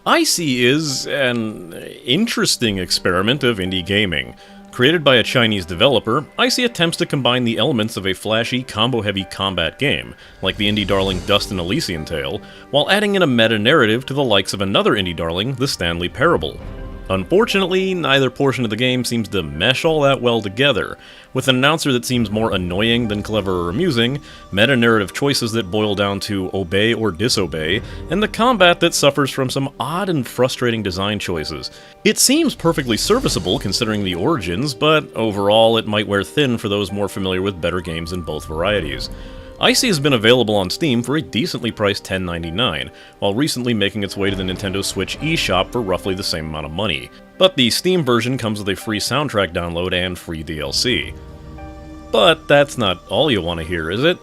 ICEY is an interesting experiment of indie gaming. Created by a Chinese developer, ICEY attempts to combine the elements of a flashy, combo-heavy combat game, like the indie darling Dust and Elysian Tale, while adding in a meta-narrative to the likes of another indie darling, The Stanley Parable. Unfortunately, neither portion of the game seems to mesh all that well together, with an announcer that seems more annoying than clever or amusing, meta-narrative choices that boil down to obey or disobey, and the combat that suffers from some odd and frustrating design choices. It seems perfectly serviceable considering the origins, but overall it might wear thin for those more familiar with better games in both varieties. ICEY has been available on Steam for a decently priced $10.99, while recently making its way to the Nintendo Switch eShop for roughly the same amount of money. But the Steam version comes with a free soundtrack download and free DLC. But that's not all you want to hear, is it?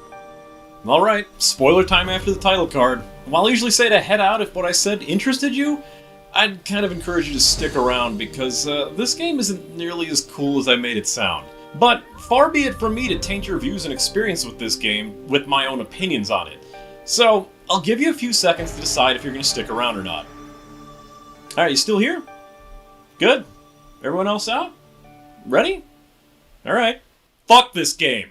Alright, spoiler time after the title card. While I usually say to head out if what I said interested you, I'd kind of encourage you to stick around because this game isn't nearly as cool as I made it sound. But far be it from me to taint your views and experience with this game with my own opinions on it. So, I'll give you a few seconds to decide if you're going to stick around or not. Alright, you still here? Good. Everyone else out? Ready? Alright. Fuck this game!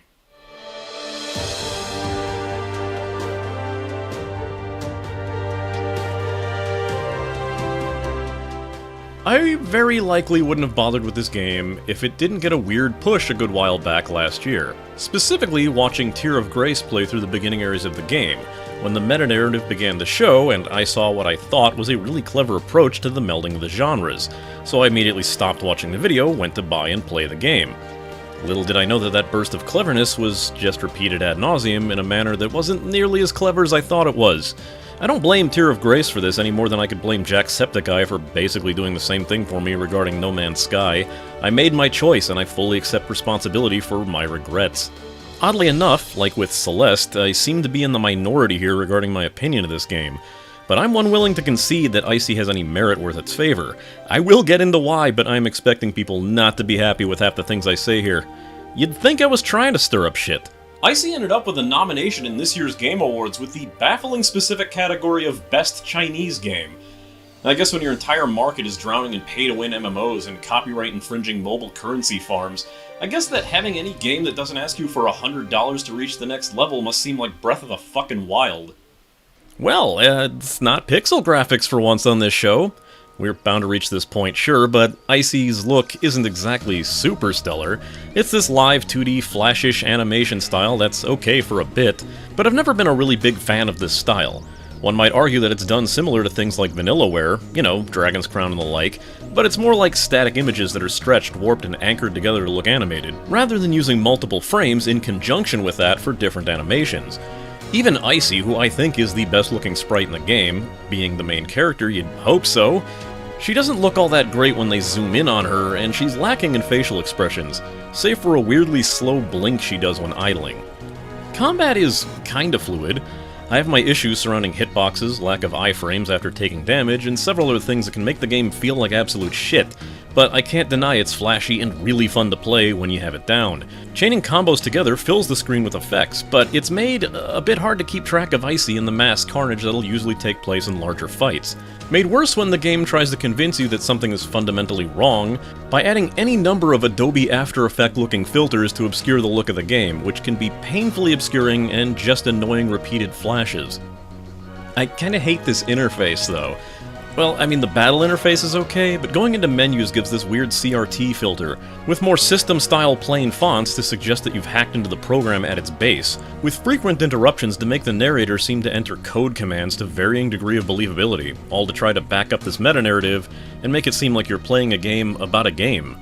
I very likely wouldn't have bothered with this game if it didn't get a weird push a good while back last year. Specifically, watching Tear of Grace play through the beginning areas of the game, when the meta-narrative began to show and I saw what I thought was a really clever approach to the melding of the genres, so I immediately stopped watching the video, went to buy and play the game. Little did I know that that burst of cleverness was just repeated ad nauseum in a manner that wasn't nearly as clever as I thought it was. I don't blame Tear of Grace for this any more than I could blame Jacksepticeye for basically doing the same thing for me regarding No Man's Sky. I made my choice and I fully accept responsibility for my regrets. Oddly enough, like with Celeste, I seem to be in the minority here regarding my opinion of this game. But I'm unwilling to concede that ICEY has any merit worth its favor. I will get into why, but I'm expecting people not to be happy with half the things I say here. You'd think I was trying to stir up shit. ICEY ended up with a nomination in this year's Game Awards with the baffling specific category of Best Chinese Game. I guess when your entire market is drowning in pay-to-win MMOs and copyright-infringing mobile currency farms, I guess that having any game that doesn't ask you for $100 to reach the next level must seem like Breath of the fucking Wild. Well, it's not pixel graphics for once on this show. We're bound to reach this point, sure, but ICEY's look isn't exactly super stellar. It's this live 2D flashish animation style that's okay for a bit, but I've never been a really big fan of this style. One might argue that it's done similar to things like Vanillaware, you know, Dragon's Crown and the like, but it's more like static images that are stretched, warped, and anchored together to look animated, rather than using multiple frames in conjunction with that for different animations. Even ICEY, who I think is the best looking sprite in the game, being the main character, you'd hope so, she doesn't look all that great when they zoom in on her, and she's lacking in facial expressions, save for a weirdly slow blink she does when idling. Combat is kinda fluid. I have my issues surrounding hitboxes, lack of iframes after taking damage, and several other things that can make the game feel like absolute shit, but I can't deny it's flashy and really fun to play when you have it down. Chaining combos together fills the screen with effects, but it's made a bit hard to keep track of ICEY and the mass carnage that'll usually take place in larger fights. Made worse when the game tries to convince you that something is fundamentally wrong by adding any number of Adobe After Effects looking filters to obscure the look of the game, which can be painfully obscuring and just annoying repeated flashes. I kinda hate this interface though. Well, I mean, the battle interface is okay, but going into menus gives this weird CRT filter, with more system-style plain fonts to suggest that you've hacked into the program at its base, with frequent interruptions to make the narrator seem to enter code commands to varying degree of believability, all to try to back up this meta-narrative and make it seem like you're playing a game about a game.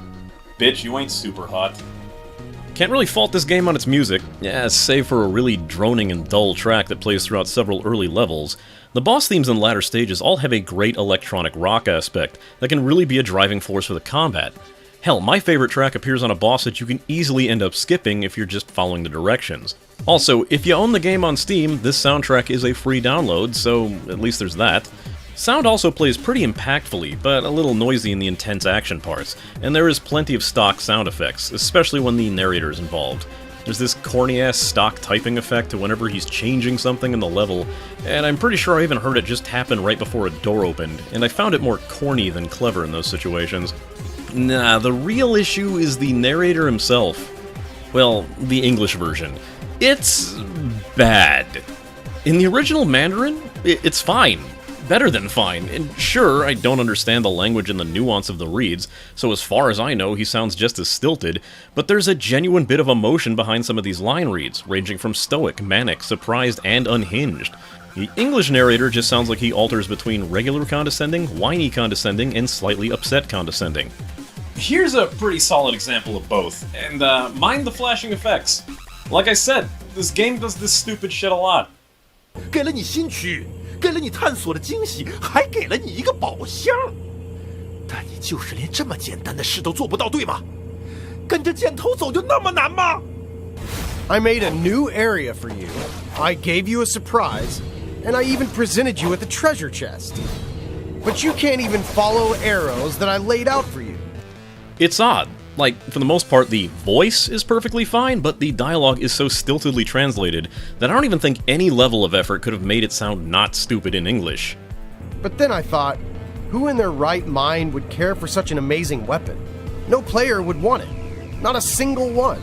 Bitch, you ain't super hot. Can't really fault this game on its music, save for a really droning and dull track that plays throughout several early levels. The boss themes and latter stages all have a great electronic rock aspect that can really be a driving force for the combat. Hell, my favorite track appears on a boss that you can easily end up skipping if you're just following the directions. Also, if you own the game on Steam, this soundtrack is a free download, so at least there's that. Sound also plays pretty impactfully, but a little noisy in the intense action parts, and there is plenty of stock sound effects, especially when the narrator is involved. There's this corny-ass stock typing effect to whenever he's changing something in the level, and I'm pretty sure I even heard it just happen right before a door opened, and I found it more corny than clever in those situations. Nah, the real issue is the narrator himself. Well, the English version. It's bad. In the original Mandarin, it's fine. Better than fine, and sure, I don't understand the language and the nuance of the reads, so as far as I know, he sounds just as stilted, but there's a genuine bit of emotion behind some of these line reads, ranging from stoic, manic, surprised, and unhinged. The English narrator just sounds like he alters between regular condescending, whiny condescending, and slightly upset condescending. Here's a pretty solid example of both, and mind the flashing effects. Like I said, this game does this stupid shit a lot. 给了你新区域，给了你探索的惊喜，还给了你一个宝箱。但你就是连这么简单的事都做不到，对吗？跟着箭头走就那么难吗？ I made a new area for you. I gave you a surprise, and I even presented you with a treasure chest. But you can't even follow arrows that I laid out for you. It's odd. Like, for the most part, the voice is perfectly fine, but the dialogue is so stiltedly translated that I don't even think any level of effort could have made it sound not stupid in English. But then I thought, who in their right mind would care for such an amazing weapon? No player would want it. Not a single one.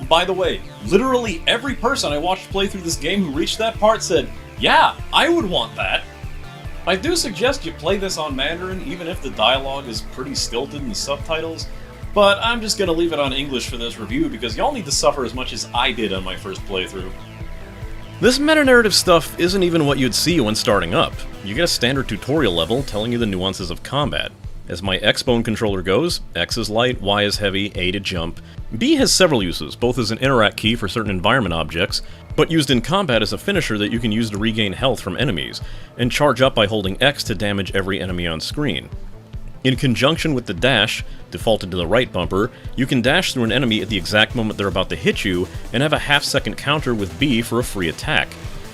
By the way, literally every person I watched play through this game who reached that part said, yeah, I would want that. I do suggest you play this on Mandarin, even if the dialogue is pretty stilted in the subtitles, but I'm just gonna leave it on English for this review because y'all need to suffer as much as I did on my first playthrough. This meta-narrative stuff isn't even what you'd see when starting up. You get a standard tutorial level telling you the nuances of combat. As my X-Bone controller goes, X is light, Y is heavy, A to jump. B has several uses, both as an interact key for certain environment objects, but used in combat as a finisher that you can use to regain health from enemies, and charge up by holding X to damage every enemy on screen. In conjunction with the dash, defaulted to the right bumper, you can dash through an enemy at the exact moment they're about to hit you, and have a half-second counter with B for a free attack.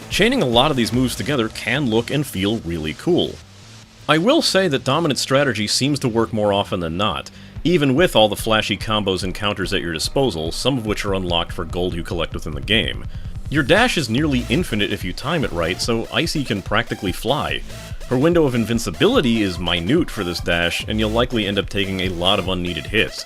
Chaining a lot of these moves together can look and feel really cool. I will say that dominant strategy seems to work more often than not, even with all the flashy combos and counters at your disposal, some of which are unlocked for gold you collect within the game. Your dash is nearly infinite if you time it right, so ICEY can practically fly. Her window of invincibility is minute for this dash, and you'll likely end up taking a lot of unneeded hits.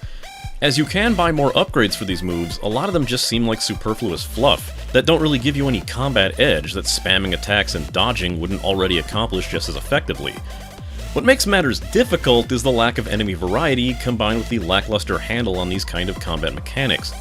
As you can buy more upgrades for these moves, a lot of them just seem like superfluous fluff that don't really give you any combat edge that spamming attacks and dodging wouldn't already accomplish just as effectively. What makes matters difficult is the lack of enemy variety combined with the lackluster handle on these kind of combat mechanics.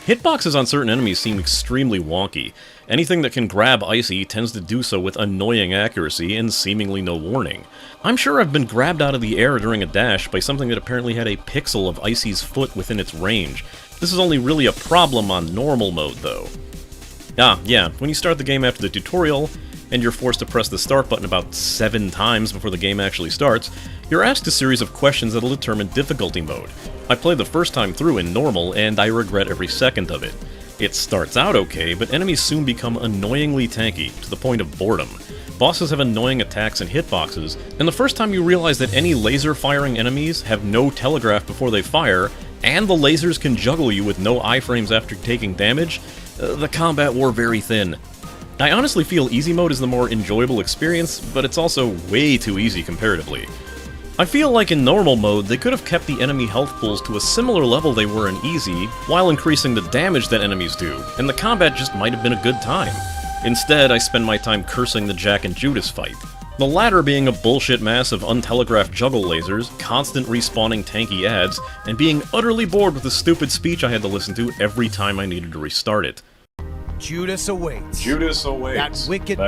Hitboxes on certain enemies seem extremely wonky. Anything that can grab ICEY tends to do so with annoying accuracy and seemingly no warning. I'm sure I've been grabbed out of the air during a dash by something that apparently had a pixel of ICEY's foot within its range. This is only really a problem on normal mode though. Ah, yeah, when you start the game after the tutorial, and you're forced to press the start button about 7 times before the game actually starts, you're asked a series of questions that'll determine difficulty mode. I played the first time through in normal, and I regret every second of it. It starts out okay, but enemies soon become annoyingly tanky, to the point of boredom. Bosses have annoying attacks and hitboxes, and the first time you realize that any laser-firing enemies have no telegraph before they fire, and the lasers can juggle you with no iframes after taking damage, the combat wore very thin. I honestly feel easy mode is the more enjoyable experience, but it's also way too easy comparatively. I feel like in normal mode, they could have kept the enemy health pools to a similar level they were in easy, while increasing the damage that enemies do, and the combat just might have been a good time. Instead, I spend my time cursing the Jack and Judas fight. The latter being a bullshit mass of untelegraphed juggle lasers, constant respawning tanky ads, and being utterly bored with the stupid speech I had to listen to every time I needed to restart it. Judas awaits. Judas awaits. That wicked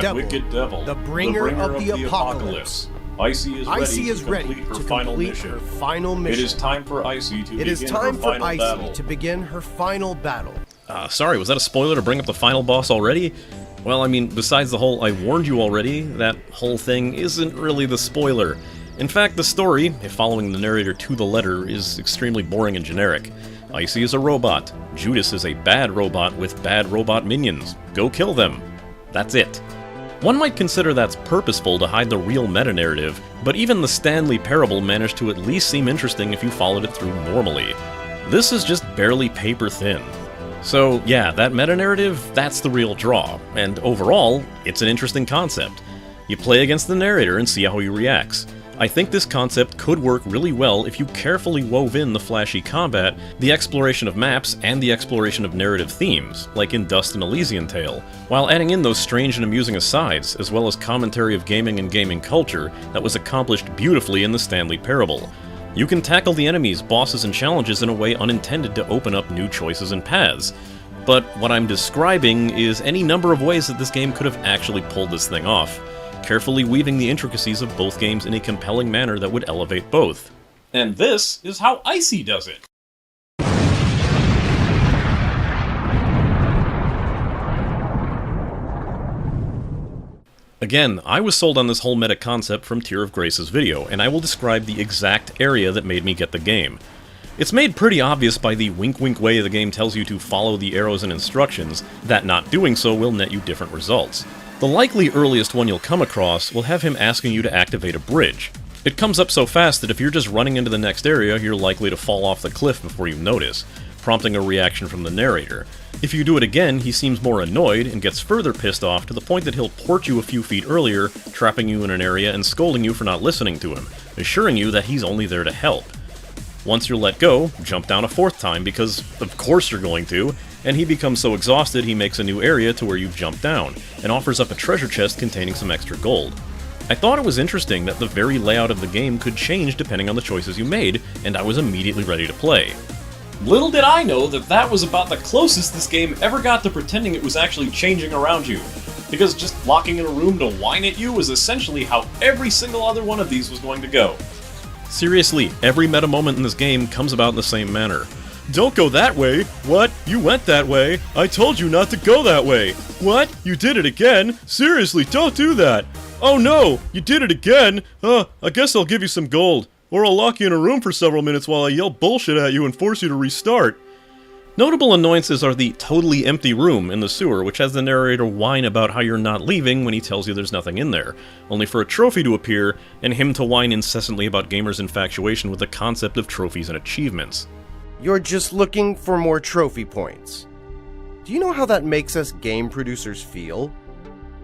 devil. The bringer of the apocalypse. ICEY is ready to complete her final mission. It is time for ICEY to begin her final battle. Sorry, was that a spoiler to bring up the final boss already? Well, I mean, besides the whole "I warned you already," that whole thing isn't really the spoiler. In fact, the story, if following the narrator to the letter, is extremely boring and generic. ICEY is a robot. Judas is a bad robot with bad robot minions. Go kill them. That's it. One might consider that's purposeful to hide the real meta-narrative, but even the Stanley parable managed to at least seem interesting if you followed it through normally. This is just barely paper thin. So yeah, that meta-narrative, that's the real draw, and overall, it's an interesting concept. You play against the narrator and see how he reacts. I think this concept could work really well if you carefully wove in the flashy combat, the exploration of maps, and the exploration of narrative themes, like in Dust and Elysian Tale, while adding in those strange and amusing asides, as well as commentary of gaming and gaming culture that was accomplished beautifully in the Stanley Parable. You can tackle the enemies, bosses, and challenges in a way unintended to open up new choices and paths. But what I'm describing is any number of ways that this game could have actually pulled this thing off, carefully weaving the intricacies of both games in a compelling manner that would elevate both. And this is how ICEY does it. Again, I was sold on this whole meta concept from Tear of Grace's video, and I will describe the exact area that made me get the game. It's made pretty obvious by the wink-wink way the game tells you to follow the arrows and instructions, that not doing so will net you different results. The likely earliest one you'll come across will have him asking you to activate a bridge. It comes up so fast that if you're just running into the next area, you're likely to fall off the cliff before you notice, prompting a reaction from the narrator. If you do it again, he seems more annoyed and gets further pissed off to the point that he'll port you a few feet earlier, trapping you in an area and scolding you for not listening to him, assuring you that he's only there to help. Once you're let go, jump down a fourth time because, of course you're going to, and he becomes so exhausted he makes a new area to where you've jumped down, and offers up a treasure chest containing some extra gold. I thought it was interesting that the very layout of the game could change depending on the choices you made, and I was immediately ready to play. Little did I know that that was about the closest this game ever got to pretending it was actually changing around you. Because just locking in a room to whine at you was essentially how every single other one of these was going to go. Seriously, every meta moment in this game comes about in the same manner. Don't go that way! What? You went that way! I told you not to go that way! What? You did it again? Seriously, don't do that! Oh no! You did it again! I guess I'll give you some gold. Or I'll lock you in a room for several minutes while I yell bullshit at you and force you to restart. Notable annoyances are the totally empty room in the sewer, which has the narrator whine about how you're not leaving when he tells you there's nothing in there, only for a trophy to appear, and him to whine incessantly about gamers' infatuation with the concept of trophies and achievements. You're just looking for more trophy points. Do you know how that makes us game producers feel?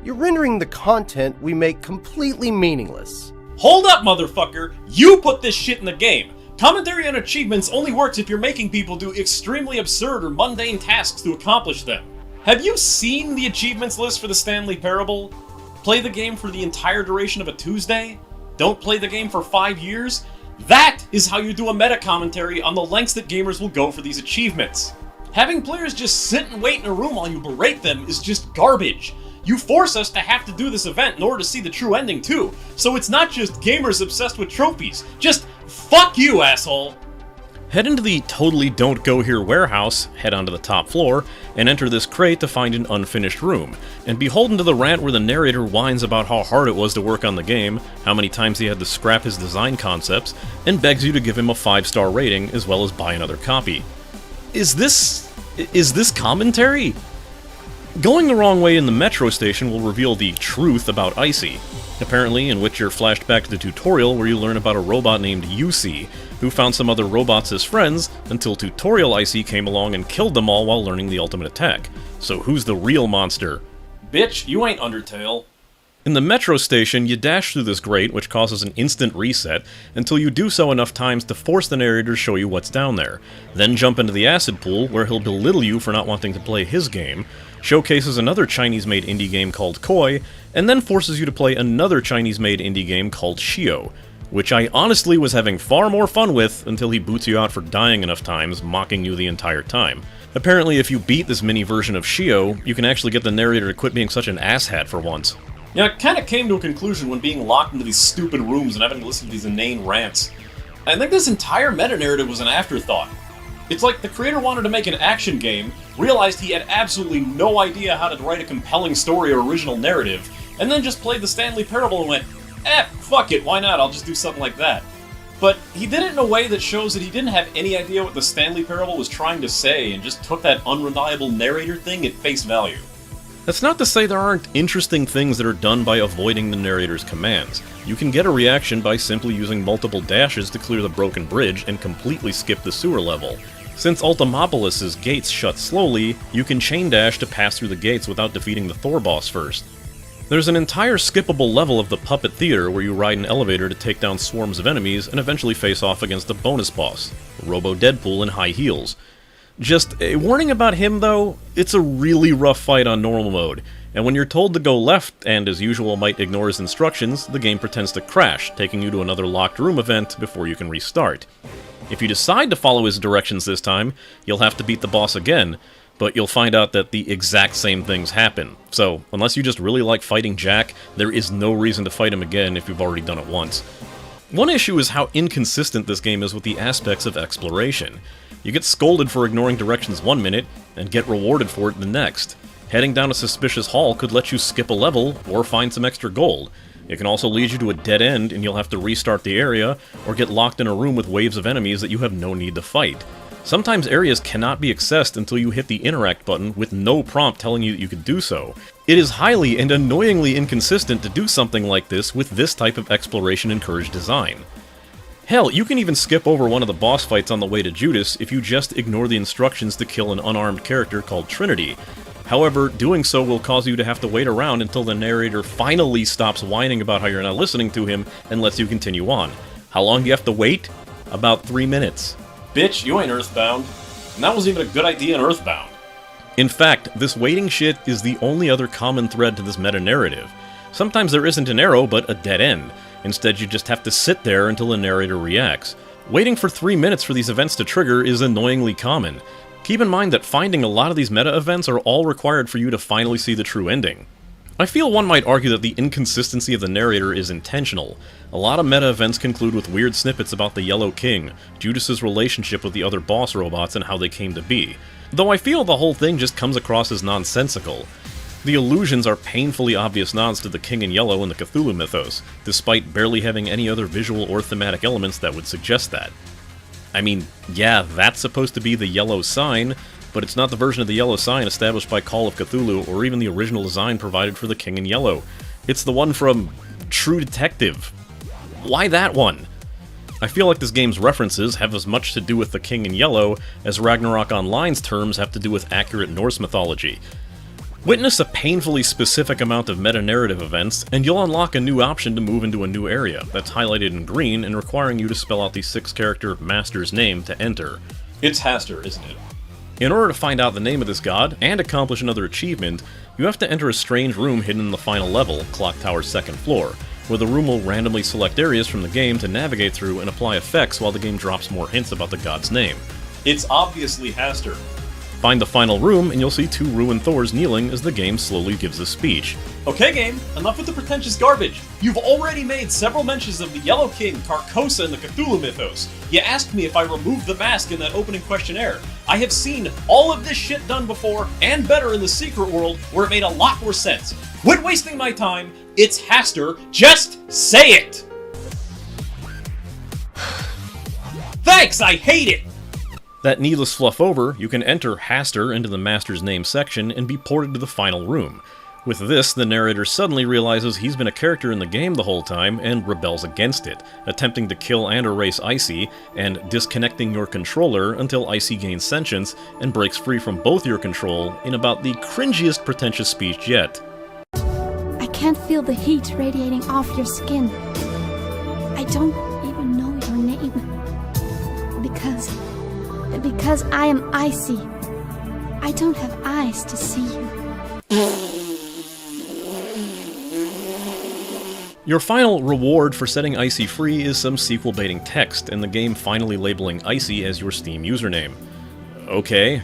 You're rendering the content we make completely meaningless. Hold up, motherfucker! You put this shit in the game! Commentary on achievements only works if you're making people do extremely absurd or mundane tasks to accomplish them. Have you seen the achievements list for the Stanley Parable? Play the game for the entire duration of a Tuesday? Don't play the game for 5 years? That is how you do a meta-commentary on the lengths that gamers will go for these achievements. Having players just sit and wait in a room while you berate them is just garbage. You force us to have to do this event in order to see the true ending too, so it's not just gamers obsessed with trophies. Just fuck you, asshole! Head into the totally don't go here warehouse, head onto the top floor, and enter this crate to find an unfinished room, and beholden to the rant where the narrator whines about how hard it was to work on the game, how many times he had to scrap his design concepts, and begs you to give him a 5-star rating as well as buy another copy. Is this commentary? Going the wrong way in the metro station will reveal the truth about ICEY. Apparently, in which you're flashed back to the tutorial where you learn about a robot named ICEY, who found some other robots as friends until tutorial ICEY came along and killed them all while learning the ultimate attack. So who's the real monster? Bitch, you ain't Undertale. In the metro station, you dash through this grate, which causes an instant reset, until you do so enough times to force the narrator to show you what's down there. Then jump into the acid pool, where he'll belittle you for not wanting to play his game, showcases another Chinese-made indie game called Koi, and then forces you to play another Chinese-made indie game called Shio, which I honestly was having far more fun with until he boots you out for dying enough times, mocking you the entire time. Apparently, if you beat this mini version of Shio, you can actually get the narrator to quit being such an asshat for once. Yeah, I kinda came to a conclusion when being locked into these stupid rooms and having to listen to these inane rants. I think this entire meta-narrative was an afterthought. It's like the creator wanted to make an action game, realized he had absolutely no idea how to write a compelling story or original narrative, and then just played the Stanley Parable and went, fuck it, why not, I'll just do something like that. But he did it in a way that shows that he didn't have any idea what the Stanley Parable was trying to say and just took that unreliable narrator thing at face value. That's not to say there aren't interesting things that are done by avoiding the narrator's commands. You can get a reaction by simply using multiple dashes to clear the broken bridge and completely skip the sewer level. Since Ultimopolis' gates shut slowly, you can chain dash to pass through the gates without defeating the Thor boss first. There's an entire skippable level of the Puppet Theater where you ride an elevator to take down swarms of enemies and eventually face off against a bonus boss, Robo Deadpool in high heels. Just a warning about him though, it's a really rough fight on normal mode, and when you're told to go left and as usual might ignore his instructions, the game pretends to crash, taking you to another locked room event before you can restart. If you decide to follow his directions this time, you'll have to beat the boss again, but you'll find out that the exact same things happen. So, unless you just really like fighting Jack, there is no reason to fight him again if you've already done it once. One issue is how inconsistent this game is with the aspects of exploration. You get scolded for ignoring directions one minute, and get rewarded for it the next. Heading down a suspicious hall could let you skip a level, or find some extra gold. It can also lead you to a dead end, and you'll have to restart the area, or get locked in a room with waves of enemies that you have no need to fight. Sometimes areas cannot be accessed until you hit the interact button with no prompt telling you that you could do so. It is highly and annoyingly inconsistent to do something like this with this type of exploration-encouraged design. Hell, you can even skip over one of the boss fights on the way to Judas if you just ignore the instructions to kill an unarmed character called Trinity. However, doing so will cause you to have to wait around until the narrator finally stops whining about how you're not listening to him and lets you continue on. How long do you have to wait? About 3 minutes. Bitch, you ain't Earthbound. And that wasn't even a good idea in Earthbound. In fact, this waiting shit is the only other common thread to this meta-narrative. Sometimes there isn't an arrow, but a dead end. Instead, you just have to sit there until the narrator reacts. Waiting for 3 minutes for these events to trigger is annoyingly common. Keep in mind that finding a lot of these meta events are all required for you to finally see the true ending. I feel one might argue that the inconsistency of the narrator is intentional. A lot of meta events conclude with weird snippets about the Yellow King, Judas's relationship with the other boss robots and how they came to be. Though I feel the whole thing just comes across as nonsensical. The allusions are painfully obvious nods to the King in Yellow in the Cthulhu mythos, despite barely having any other visual or thematic elements that would suggest that. I mean, yeah, that's supposed to be the yellow sign, but it's not the version of the yellow sign established by Call of Cthulhu or even the original design provided for the King in Yellow. It's the one from True Detective. Why that one? I feel like this game's references have as much to do with the King in Yellow as Ragnarok Online's terms have to do with accurate Norse mythology. Witness a painfully specific amount of meta-narrative events, and you'll unlock a new option to move into a new area that's highlighted in green and requiring you to spell out the 6-character master's name to enter. It's Haster, isn't it? In order to find out the name of this god, and accomplish another achievement, you have to enter a strange room hidden in the final level, Clock Tower's 2nd floor, where the room will randomly select areas from the game to navigate through and apply effects while the game drops more hints about the god's name. It's obviously Haster. Find the final room, and you'll see 2 ruined Thors kneeling as the game slowly gives a speech. Okay, game, enough with the pretentious garbage. You've already made several mentions of the Yellow King, Carcosa, and the Cthulhu mythos. You asked me if I removed the mask in that opening questionnaire. I have seen all of this shit done before, and better in the secret world, where it made a lot more sense. Quit wasting my time. It's Haster. Just say it! Thanks, I hate it! That needless fluff over, you can enter Haster into the Master's Name section and be ported to the final room. With this, the narrator suddenly realizes he's been a character in the game the whole time and rebels against it, attempting to kill and erase ICEY, and disconnecting your controller until ICEY gains sentience and breaks free from both your control in about the cringiest pretentious speech yet. I can't feel the heat radiating off your skin. I don't even know your name. Because I am icy. I don't have eyes to see you. Your final reward for setting ICEY free is some sequel-baiting text, and the game finally labeling ICEY as your Steam username. Okay.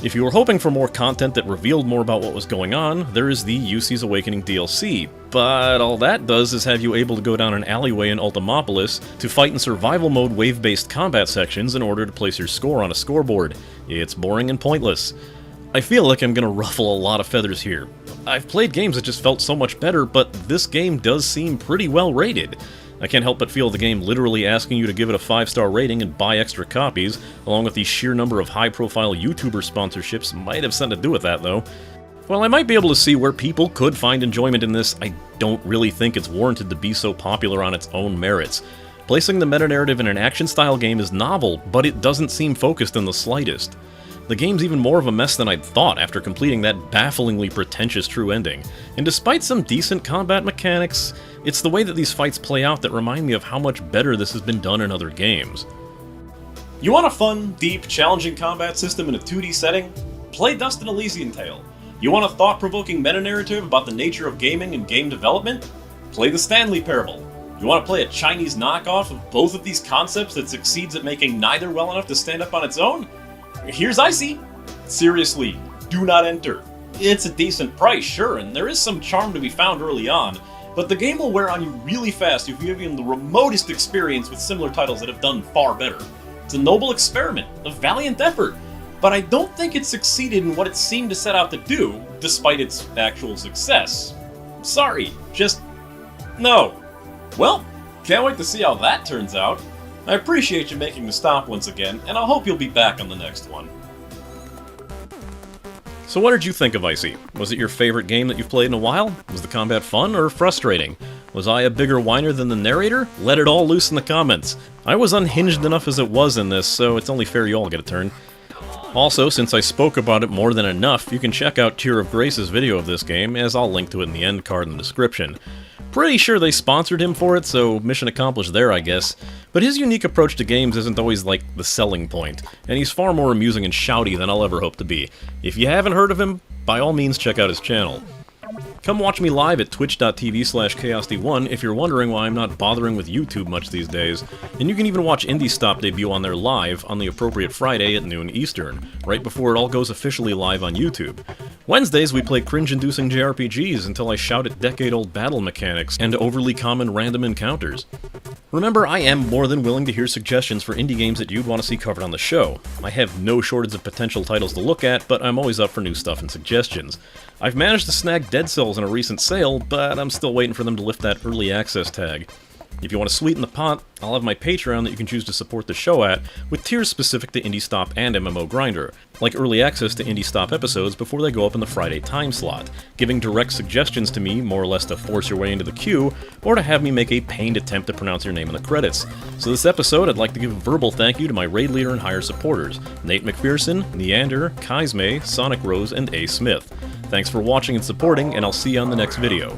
If you were hoping for more content that revealed more about what was going on, there is the ICEY's Awakening DLC, but all that does is have you able to go down an alleyway in Ultimopolis to fight in survival mode wave-based combat sections in order to place your score on a scoreboard. It's boring and pointless. I feel like I'm gonna ruffle a lot of feathers here. I've played games that just felt so much better, but this game does seem pretty well rated. I can't help but feel the game literally asking you to give it a 5-star rating and buy extra copies, along with the sheer number of high-profile YouTuber sponsorships might have something to do with that, though. While I might be able to see where people could find enjoyment in this, I don't really think it's warranted to be so popular on its own merits. Placing the meta-narrative in an action-style game is novel, but it doesn't seem focused in the slightest. The game's even more of a mess than I'd thought after completing that bafflingly pretentious true ending, and despite some decent combat mechanics, it's the way that these fights play out that remind me of how much better this has been done in other games. You want a fun, deep, challenging combat system in a 2D setting? Play Dust and Elysian Tale. You want a thought-provoking meta-narrative about the nature of gaming and game development? Play The Stanley Parable. You want to play a Chinese knockoff of both of these concepts that succeeds at making neither well enough to stand up on its own? Here's ICEY. Seriously, do not enter. It's a decent price, sure, and there is some charm to be found early on, but the game will wear on you really fast if you have even the remotest experience with similar titles that have done far better. It's a noble experiment, a valiant effort, but I don't think it succeeded in what it seemed to set out to do, despite its actual success. Sorry, just no. Well, can't wait to see how that turns out. I appreciate you making the stop once again, and I hope you'll be back on the next one. So what did you think of ICEY? Was it your favorite game that you've played in a while? Was the combat fun or frustrating? Was I a bigger whiner than the narrator? Let it all loose in the comments. I was unhinged enough as it was in this, so it's only fair you all get a turn. Also, since I spoke about it more than enough, you can check out Tear of Grace's video of this game, as I'll link to it in the end card in the description. Pretty sure they sponsored him for it, so mission accomplished there, I guess. But his unique approach to games isn't always like the selling point, and he's far more amusing and shouty than I'll ever hope to be. If you haven't heard of him, by all means check out his channel. Come watch me live at twitch.tv/chaosd1 if you're wondering why I'm not bothering with YouTube much these days, and you can even watch Indie Stop debut on there live on the appropriate Friday at noon Eastern, right before it all goes officially live on YouTube. Wednesdays we play cringe-inducing JRPGs until I shout at decade-old battle mechanics and overly common random encounters. Remember, I am more than willing to hear suggestions for indie games that you'd want to see covered on the show. I have no shortage of potential titles to look at, but I'm always up for new stuff and suggestions. I've managed to snag Dead Cells in a recent sale, but I'm still waiting for them to lift that early access tag. If you want to sweeten the pot, I'll have my Patreon that you can choose to support the show at, with tiers specific to Indie Stop and MMO Grinder, like early access to Indie Stop episodes before they go up in the Friday time slot, giving direct suggestions to me, more or less to force your way into the queue, or to have me make a pained attempt to pronounce your name in the credits. So this episode, I'd like to give a verbal thank you to my raid leader and higher supporters, Nate McPherson, Neander, Kaizme, Sonic Rose, and A. Smith. Thanks for watching and supporting, and I'll see you on the next video.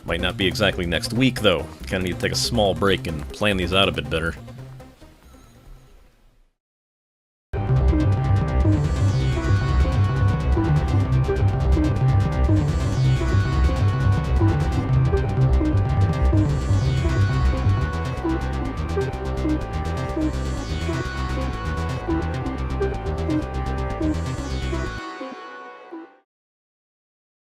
Might not be exactly next week, though. Kinda need to take a small break and plan these out a bit better.